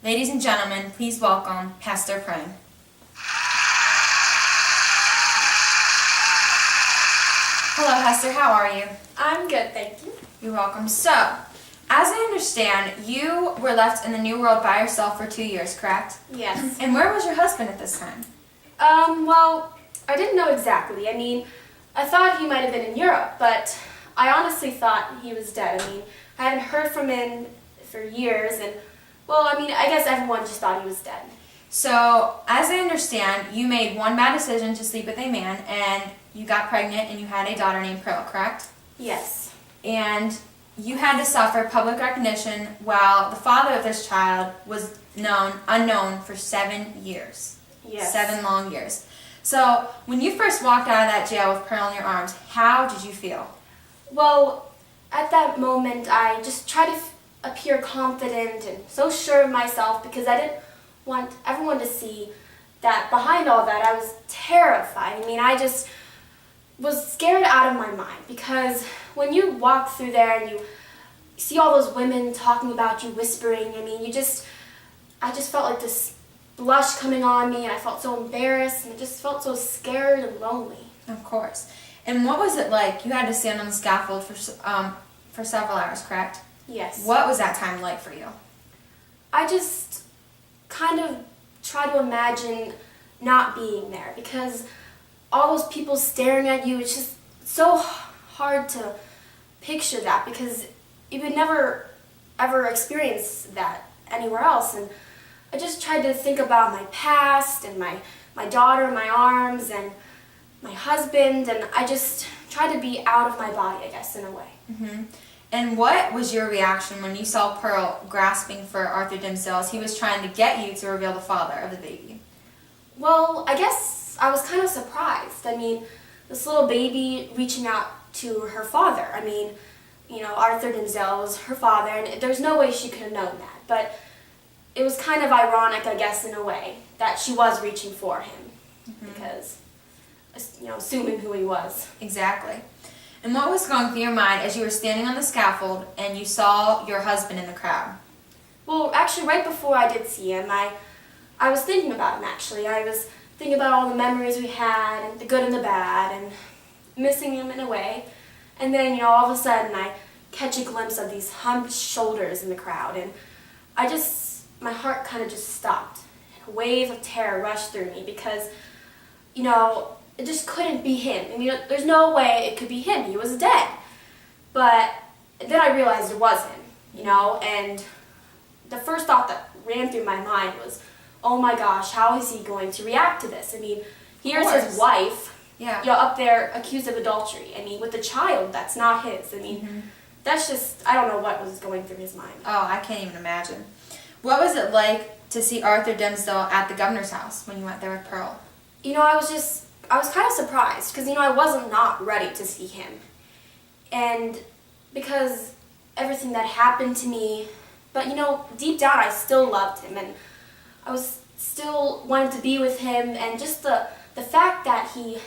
Ladies and gentlemen, please welcome Pastor Prime. Hello, Hester. How are you? I'm good, thank you. You're welcome. So, as I understand, you were left in the New World by yourself for 2 years, correct? Yes. And where was your husband at this time? Well, I didn't know exactly. I thought he might have been in Europe, but I honestly thought he was dead. I hadn't heard from him for years, and, I guess everyone just thought he was dead. So, as I understand, you made one bad decision to sleep with a man, and you got pregnant, and you had a daughter named Pearl, correct? Yes. And you had to suffer public recognition while the father of this child was unknown for 7 years. Yes. 7 long years. So, when you first walked out of that jail with Pearl in your arms, how did you feel? Well, at that moment, I just tried to appear confident and so sure of myself because I didn't want everyone to see that behind all that I was terrified. I just was scared out of my mind because when you walk through there and you see all those women talking about you, whispering, I just felt like this blush coming on me, and I felt so embarrassed, and I just felt so scared and lonely. Of course. And what was it like? You had to stand on the scaffold for several hours, correct? Yes. What was that time like for you? I just kind of try to imagine not being there because all those people staring at you, it's just so hard to picture that because you would never ever experience that anywhere else. And I just tried to think about my past and my daughter in my arms and my husband, and I just tried to be out of my body, I guess, in a way. Mm-hmm. And what was your reaction when you saw Pearl grasping for Arthur Dimsdale as he was trying to get you to reveal the father of the baby? Well, I guess I was kind of surprised. This little baby reaching out to her father. Arthur Dimsdale was her father, and there's no way she could have known that. But it was kind of ironic, I guess, in a way, that she was reaching for him. Mm-hmm. Because, assuming who he was. Exactly. And what was going through your mind as you were standing on the scaffold and you saw your husband in the crowd? Well, actually, right before I did see him, I was thinking about him, actually. I was thinking about all the memories we had, and the good and the bad, and missing him in a way. And then, all of a sudden, I catch a glimpse of these humped shoulders in the crowd, and my heart kind of just stopped. A wave of terror rushed through me because, it just couldn't be him. There's no way it could be him. He was dead. But then I realized it was him, and the first thought that ran through my mind was, oh my gosh, how is he going to react to this? Here's his wife, up there accused of adultery. With a child that's not his. Mm-hmm. That's just, I don't know what was going through his mind. Oh, I can't even imagine. What was it like to see Arthur Dimsdale at the governor's house when you went there with Pearl? I was kind of surprised because, I wasn't not ready to see him. And because everything that happened to me, but, deep down I still loved him and I was still wanted to be with him, and just the fact that he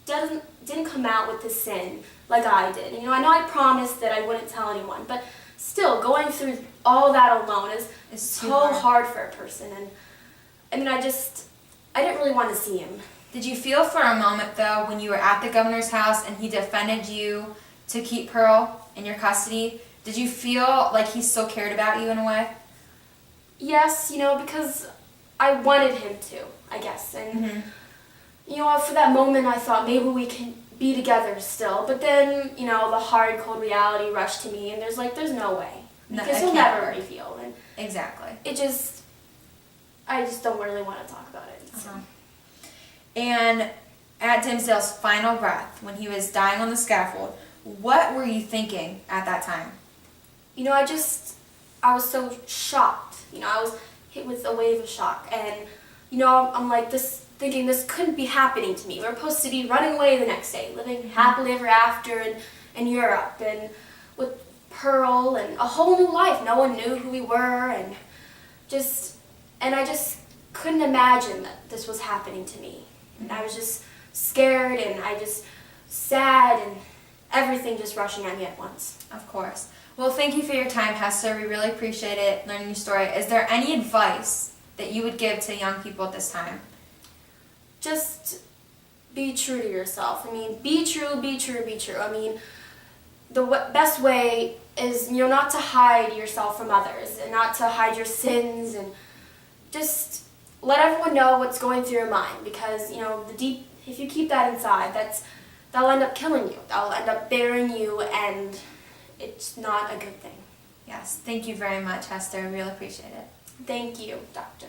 didn't come out with his sin like I did. I know I promised that I wouldn't tell anyone, but still going through all that alone is so hard for a person. And I didn't really want to see him. Did you feel for a moment, though, when you were at the governor's house and he defended you to keep Pearl in your custody, did you feel like he still cared about you in a way? Yes, because I wanted him to, I guess. And, mm-hmm. For that moment I thought maybe we can be together still. But then, the hard, cold reality rushed to me, and there's no way. Because he'll never reveal. And exactly. I just don't really want to talk about it. So. And at Dimsdale's final breath, when he was dying on the scaffold, what were you thinking at that time? I was so shocked. I was hit with a wave of shock. And, I'm like thinking this couldn't be happening to me. We were supposed to be running away the next day, living happily ever after in Europe, and with Pearl, and a whole new life. No one knew who we were, and I just couldn't imagine that this was happening to me. And I was just scared, and sad, and everything just rushing at me at once. Of course. Well, thank you for your time, Hester. We really appreciate it, learning your story. Is there any advice that you would give to young people at this time? Just be true to yourself. I mean, be true, be true, be true. I mean, the best way is, not to hide yourself from others and not to hide your sins, and just let everyone know what's going through your mind, because, if you keep that inside, that'll end up killing you. That'll end up burying you, and it's not a good thing. Yes, thank you very much, Hester. I really appreciate it. Thank you, Doctor.